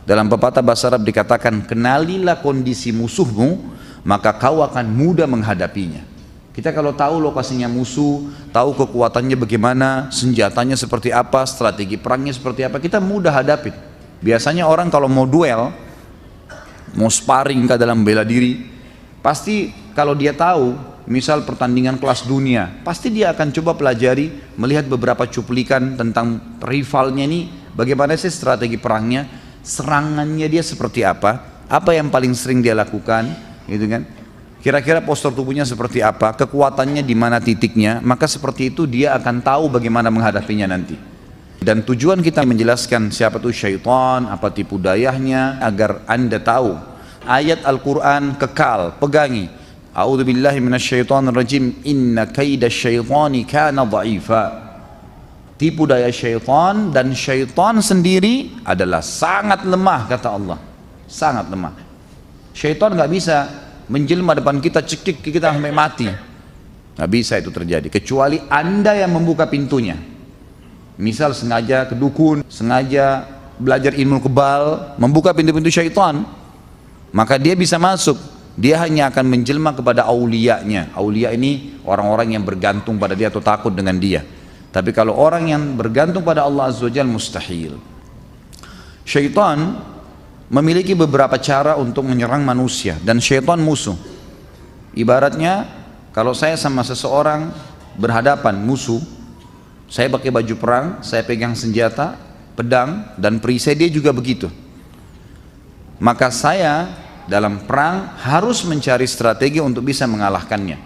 Dalam pepatah bahasa Arab dikatakan, kenalilah kondisi musuhmu, maka kau akan mudah menghadapinya. Kita kalau tahu lokasinya musuh, tahu kekuatannya bagaimana, senjatanya seperti apa, strategi perangnya seperti apa, kita mudah hadapi. Biasanya orang kalau mau duel, mau sparring dalam bela diri, pasti kalau dia tahu, misal pertandingan kelas dunia, pasti dia akan coba pelajari, melihat beberapa cuplikan tentang rivalnya ini, bagaimana sih strategi perangnya, serangannya dia seperti apa yang paling sering dia lakukan, gitu kan? Kira-kira postur tubuhnya seperti apa, kekuatannya di mana titiknya, maka seperti itu dia akan tahu bagaimana menghadapinya nanti. Dan tujuan kita menjelaskan siapa itu syaitan, apa tipu dayanya, agar Anda tahu. Ayat Al-Quran kekal, pegangi. A'udzubillahi minasyaitonirrajim, inna kaida syaitani kana dha'ifa. Tipu daya syaitan, dan syaitan sendiri adalah sangat lemah, kata Allah. Sangat lemah. Syaitan gak bisa menjelma depan kita, cekik kita sampai mati. Gak bisa itu terjadi, kecuali Anda yang membuka pintunya. Misal sengaja ke dukun, sengaja belajar ilmu kebal, membuka pintu-pintu syaitan, maka dia bisa masuk. Dia hanya akan menjelma kepada auliyanya. Aulia ini orang-orang yang bergantung pada dia atau takut dengan dia. Tapi kalau orang yang bergantung pada Allah Azza wa Jalla, mustahil. Syaitan memiliki beberapa cara untuk menyerang manusia, dan syaitan musuh. Ibaratnya kalau saya sama seseorang berhadapan musuh, saya pakai baju perang, saya pegang senjata, pedang dan perisai, dia juga begitu. Maka saya dalam perang harus mencari strategi untuk bisa mengalahkannya.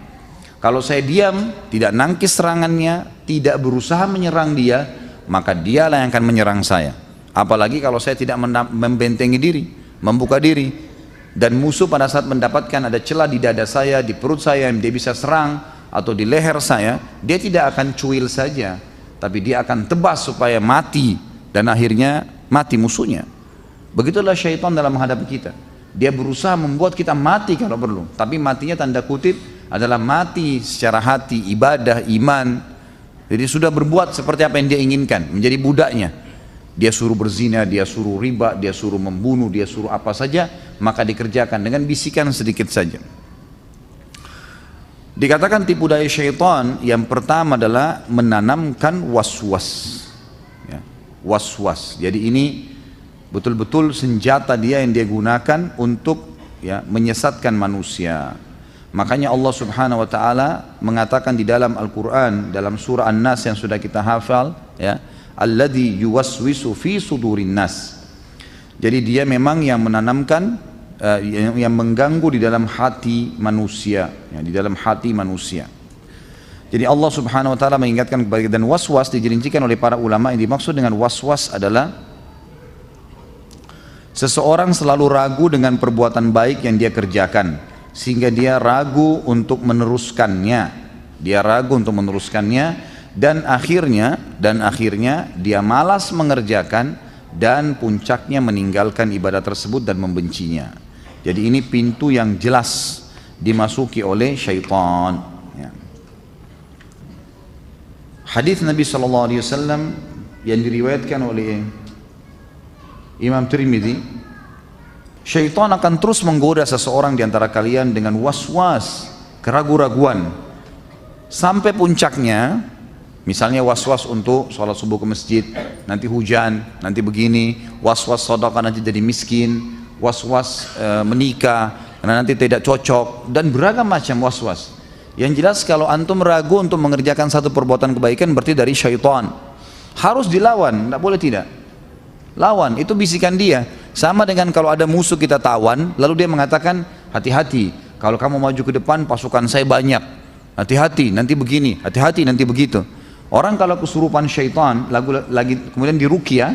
Kalau saya diam, tidak nangkis serangannya, tidak berusaha menyerang dia, maka dialah yang akan menyerang saya. Apalagi kalau saya tidak membentengi diri, membuka diri, dan musuh pada saat mendapatkan ada celah di dada saya, di perut saya yang dia bisa serang, atau di leher saya, dia tidak akan cuil saja, tapi dia akan tebas supaya mati, dan akhirnya mati musuhnya. Begitulah syaitan dalam menghadapi kita. Dia berusaha membuat kita mati kalau perlu, tapi matinya tanda kutip adalah mati secara hati, ibadah, iman. Jadi sudah berbuat seperti apa yang dia inginkan, menjadi budaknya. Dia suruh berzina, dia suruh riba, dia suruh membunuh, dia suruh apa saja, maka dikerjakan dengan bisikan sedikit saja. Dikatakan tipu daya syaitan yang pertama adalah menanamkan was-was, ya, was-was. Jadi ini betul-betul senjata dia yang dia gunakan untuk menyesatkan manusia. Makanya Allah Subhanahu wa taala mengatakan di dalam Al-Qur'an, dalam surah An-Nas yang sudah kita hafal, ya, alladzi yuwaswisu fi sudurin nas. Jadi dia memang yang menanamkan, yang mengganggu di dalam hati manusia, ya, di dalam hati manusia. Jadi Allah Subhanahu wa taala mengingatkan kepada, dan waswas dirincikan oleh para ulama, yang dimaksud dengan waswas adalah seseorang selalu ragu dengan perbuatan baik yang dia kerjakan, sehingga dia ragu untuk meneruskannya, dan akhirnya dia malas mengerjakan, dan puncaknya meninggalkan ibadah tersebut dan membencinya. Jadi ini pintu yang jelas dimasuki oleh syaitan, ya. Hadis Nabi SAW yang diriwayatkan oleh Imam Tirmidzi, syaitan akan terus menggoda seseorang di antara kalian dengan was-was, keraguan-raguan, sampai puncaknya. Misalnya was-was untuk sholat subuh ke masjid, nanti hujan, nanti begini, was-was sedekah nanti jadi miskin, was-was menikah karena nanti tidak cocok, dan beragam macam was-was. Yang jelas kalau antum ragu untuk mengerjakan satu perbuatan kebaikan, berarti dari syaitan. Harus dilawan, tidak boleh tidak. Lawan, itu bisikan dia. Sama dengan kalau ada musuh kita tawan, lalu dia mengatakan, hati-hati, kalau kamu maju ke depan pasukan saya banyak, hati-hati nanti begini, hati-hati nanti begitu. Orang kalau kesurupan syaitan lagi kemudian diruqyah,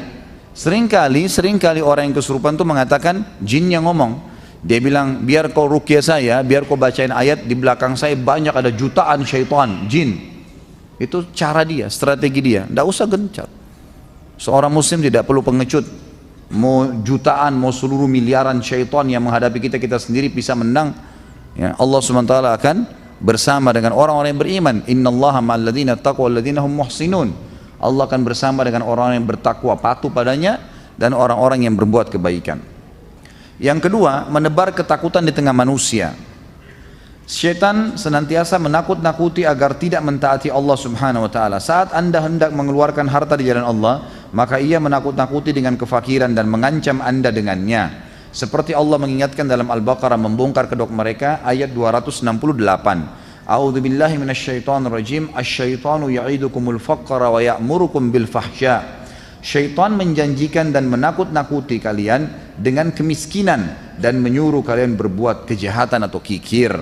seringkali orang yang kesurupan itu mengatakan jin yang ngomong. Dia bilang, biar kau ruqyah saya, biar kau bacain ayat, di belakang saya banyak ada jutaan syaitan, jin. Itu cara dia, strategi dia, tidak usah gencar. Seorang muslim tidak perlu pengecut. Mau jutaan, mau seluruh miliaran syaitan yang menghadapi kita, kita sendiri bisa menang, ya, Allah SWT akan bersama dengan orang-orang yang beriman. Innallaha ma'al ladzina taqwa wal ladzina hum muhsinun. Allah akan bersama dengan orang yang bertakwa, patuh padanya, dan orang-orang yang berbuat kebaikan. Yang kedua, menebar ketakutan di tengah manusia. Syaitan senantiasa menakut-nakuti agar tidak mentaati Allah Subhanahu wa taala. Saat Anda hendak mengeluarkan harta di jalan Allah, maka ia menakut-nakuti dengan kefakiran dan mengancam Anda dengannya. Seperti Allah mengingatkan dalam Al-Baqarah membongkar kedok mereka ayat 268. A'udzu billahi minasyaitonir rajim. Asy-syaitanu ya'idukumul faqra wa ya'murukum bil fahsya. Syaitan menjanjikan dan menakut-nakuti kalian dengan kemiskinan dan menyuruh kalian berbuat kejahatan atau kikir.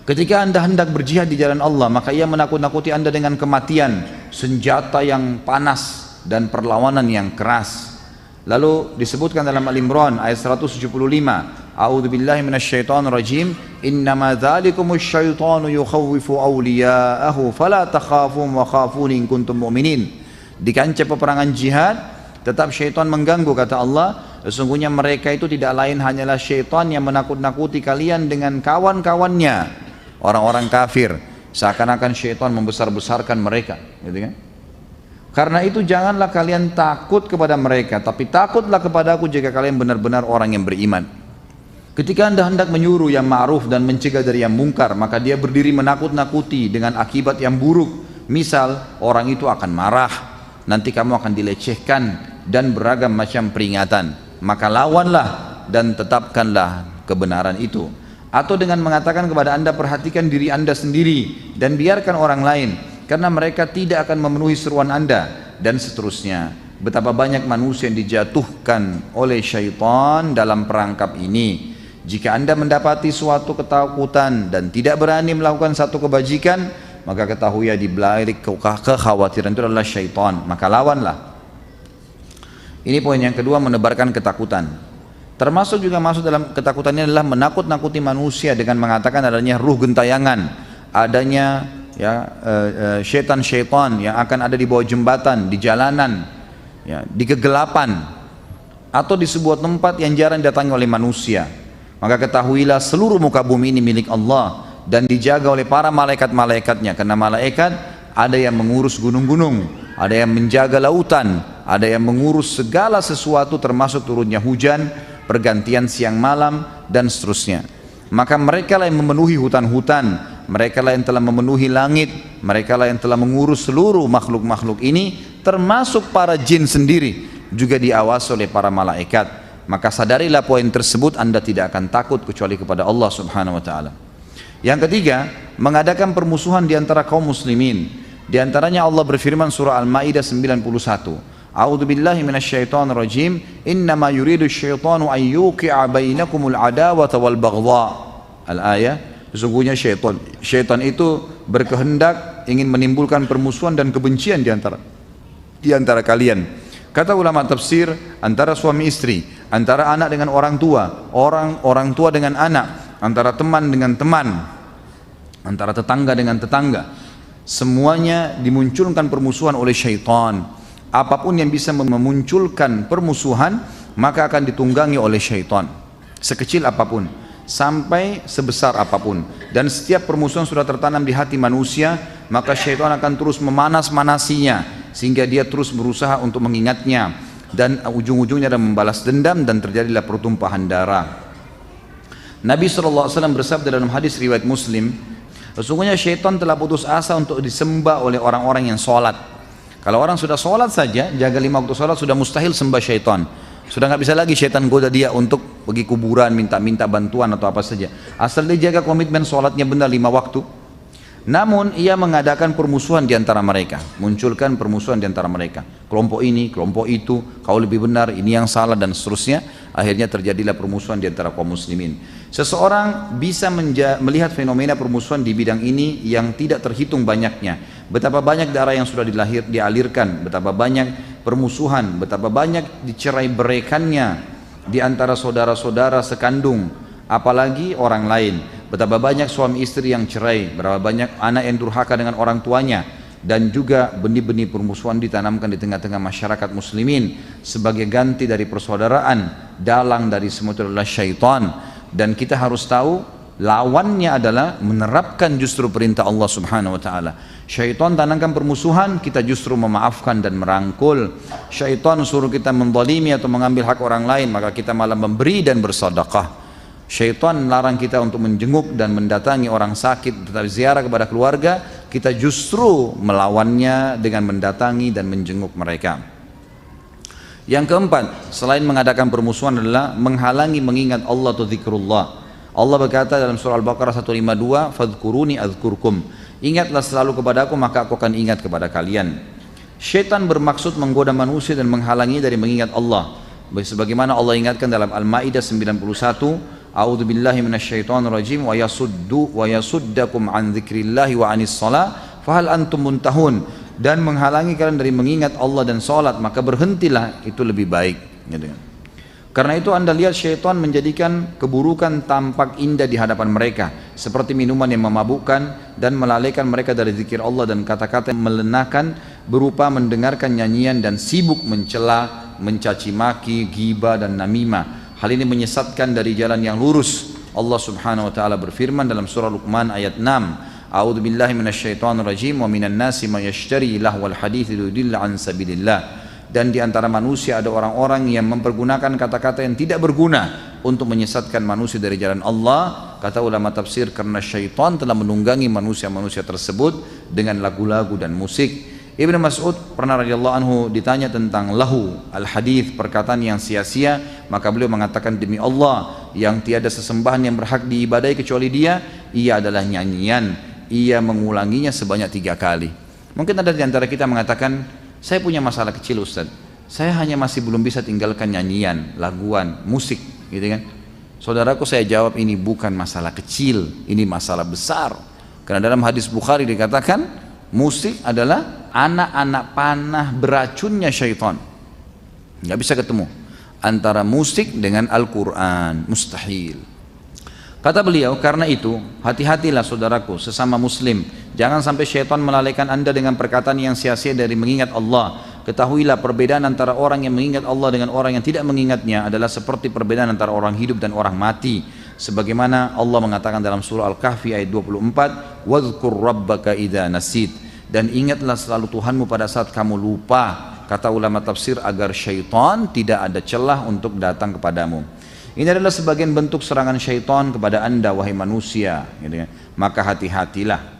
Ketika Anda hendak berjihad di jalan Allah, maka ia menakut-nakuti Anda dengan kematian, senjata yang panas dan perlawanan yang keras. Lalu disebutkan dalam Al-Imran ayat 175, A'udzu billahi minasyaitonir rajim, innama dzalikumusy syaitanu yukhawwifu awliya'ahu fala takhafum wa khafuni in kuntum mu'minin. Di kancah peperangan jihad, tetap syaitan mengganggu, kata Allah, sesungguhnya mereka itu tidak lain hanyalah syaitan yang menakut-nakuti kalian dengan kawan-kawannya, orang-orang kafir, seakan-akan syaitan membesar-besarkan mereka, gitu kan? Karena itu janganlah kalian takut kepada mereka, tapi takutlah kepada aku jika kalian benar-benar orang yang beriman. Ketika Anda hendak menyuruh yang ma'ruf dan mencegah dari yang mungkar, maka dia berdiri menakut-nakuti dengan akibat yang buruk. Misal, orang itu akan marah, nanti kamu akan dilecehkan dan beragam macam peringatan. Maka lawanlah dan tetapkanlah kebenaran itu. Atau dengan mengatakan kepada Anda, perhatikan diri Anda sendiri dan biarkan orang lain, karena mereka tidak akan memenuhi seruan Anda, dan seterusnya. Betapa banyak manusia yang dijatuhkan oleh syaitan dalam perangkap ini. Jika Anda mendapati suatu ketakutan dan tidak berani melakukan satu kebajikan, maka ketahui ya di balik kekhawatiran itu adalah syaitan, maka lawanlah. Ini poin yang kedua, menebarkan ketakutan. Termasuk juga masuk dalam ketakutannya adalah menakut-nakuti manusia dengan mengatakan adanya ruh gentayangan, adanya syaitan-syaitan yang akan ada di bawah jembatan, di jalanan, ya, di kegelapan, atau di sebuah tempat yang jarang didatangi oleh manusia. Maka ketahuilah seluruh muka bumi ini milik Allah dan dijaga oleh para malaikat-malaikatnya, karena malaikat ada yang mengurus gunung-gunung, ada yang menjaga lautan, ada yang mengurus segala sesuatu termasuk turunnya hujan, pergantian siang malam dan seterusnya. Maka mereka lah yang memenuhi hutan-hutan, mereka lah yang telah memenuhi langit, mereka lah yang telah mengurus seluruh makhluk-makhluk ini, termasuk para jin sendiri juga diawasi oleh para malaikat. Maka sadarilah poin tersebut, Anda tidak akan takut kecuali kepada Allah Subhanahu wa taala. Yang ketiga, mengadakan permusuhan di antara kaum muslimin. Di antaranya Allah berfirman surah Al-Maidah 91. A'udzu billahi minasyaitonir rajim. Innama yuridu syaitanu an yuqi'a bainakumul adawata wal baghdha. Al-ayah. Sesungguhnya syaitan itu berkehendak ingin menimbulkan permusuhan dan kebencian di antara kalian. Kata ulama tafsir, antara suami istri, antara anak dengan orang tua, orang tua dengan anak, antara teman dengan teman, antara tetangga dengan tetangga, semuanya dimunculkan permusuhan oleh syaitan. Apapun yang bisa memunculkan permusuhan, maka akan ditunggangi oleh syaitan, sekecil apapun sampai sebesar apapun. Dan setiap permusuhan sudah tertanam di hati manusia, maka syaitan akan terus memanas-manasinya sehingga dia terus berusaha untuk mengingatnya, dan ujung-ujungnya ada membalas dendam dan terjadilah pertumpahan darah. Nabi SAW bersabda dalam hadis riwayat Muslim, sesungguhnya syaitan telah putus asa untuk disembah oleh orang-orang yang sholat. Kalau orang sudah sholat saja, jaga 5 waktu sholat, sudah mustahil sembah syaitan. Sudah nggak bisa lagi syaitan goda dia untuk pergi kuburan, minta-minta bantuan atau apa saja. Asal dia jaga komitmen sholatnya benar 5 waktu. Namun ia mengadakan permusuhan di antara mereka, munculkan permusuhan di antara mereka. Kelompok ini, kelompok itu, kau lebih benar, ini yang salah, dan seterusnya. Akhirnya terjadilah permusuhan di antara kaum muslimin. Seseorang bisa melihat fenomena permusuhan di bidang ini yang tidak terhitung banyaknya. Betapa banyak darah yang sudah dialirkan, betapa banyak permusuhan, betapa banyak dicerai beraikannya di antara saudara-saudara sekandung, apalagi orang lain. Betapa banyak suami istri yang cerai, berapa banyak anak yang durhaka dengan orang tuanya, dan juga benih-benih permusuhan ditanamkan di tengah-tengah masyarakat muslimin sebagai ganti dari persaudaraan. Dalang dari semua itu adalah syaitan, dan kita harus tahu lawannya adalah menerapkan justru perintah Allah Subhanahu wa taala. Syaitan tanamkan permusuhan, kita justru memaafkan dan merangkul. Syaitan suruh kita menzalimi atau mengambil hak orang lain, maka kita malah memberi dan bersedekah. Syaitan larang kita untuk menjenguk dan mendatangi orang sakit, tetap ziarah kepada keluarga, kita justru melawannya dengan mendatangi dan menjenguk mereka. Yang keempat, selain mengadakan permusuhan adalah menghalangi mengingat Allah atau zikrullah. Allah berkata dalam surah Al-Baqarah 152, "Fadhkuruni adzkurkum." Ingatlah selalu kepadaku maka aku akan ingat kepada kalian. Syaitan bermaksud menggoda manusia dan menghalangi dari mengingat Allah. Sebagaimana Allah ingatkan dalam Al-Maidah 91, "A'udzubillahi minasyaitonirrajim wa yasuddakum an dzikrillahi wa anis shalah fahal antum muntahun." Dan menghalangi kalian dari mengingat Allah dan salat, maka berhentilah, itu lebih baik. Karena itu Anda lihat syaitan menjadikan keburukan tampak indah di hadapan mereka, seperti minuman yang memabukkan dan melalaikan mereka dari zikir Allah dan kata-kata yang melenakan berupa mendengarkan nyanyian dan sibuk mencela, mencaci maki, ghibah dan namimah. Hal ini menyesatkan dari jalan yang lurus. Allah Subhanahu wa taala berfirman dalam surah Luqman ayat 6, "A'udzu billahi minasyaitonir rajim wa minan nasi may yashtari lahwal hadits liyudilla an sabilillah." Dan di antara manusia ada orang-orang yang mempergunakan kata-kata yang tidak berguna untuk menyesatkan manusia dari jalan Allah. Kata ulama tafsir, karena syaitan telah menunggangi manusia-manusia tersebut dengan lagu-lagu dan musik. Ibnu Mas'ud pernah radhiyallahu anhu ditanya tentang lahu al-hadith, perkataan yang sia-sia, maka beliau mengatakan, demi Allah yang tiada sesembahan yang berhak diibadahi kecuali Dia, ia adalah nyanyian, ia mengulanginya sebanyak 3 kali. Mungkin ada di antara kita mengatakan, saya punya masalah kecil Ustaz, saya hanya masih belum bisa tinggalkan nyanyian, laguan, musik, gitu kan. Saudaraku, saya jawab, ini bukan masalah kecil, ini masalah besar. Karena dalam hadis Bukhari dikatakan, musik adalah anak-anak panah beracunnya syaitan. Nggak bisa ketemu antara musik dengan Al-Quran, mustahil. Kata beliau, karena itu hati-hatilah saudaraku sesama muslim, jangan sampai syaitan melalaikan anda dengan perkataan yang sia-sia dari mengingat Allah. Ketahuilah perbedaan antara orang yang mengingat Allah dengan orang yang tidak mengingatnya adalah seperti perbedaan antara orang hidup dan orang mati. Sebagaimana Allah mengatakan dalam surah Al-Kahfi ayat 24, "Wadhkur rabbaka idza nasid." Dan ingatlah selalu Tuhanmu pada saat kamu lupa. Kata ulama tafsir, agar syaitan tidak ada celah untuk datang kepadamu. Ini adalah sebagian bentuk serangan syaitan kepada anda wahai manusia, gitu ya. Maka hati-hatilah.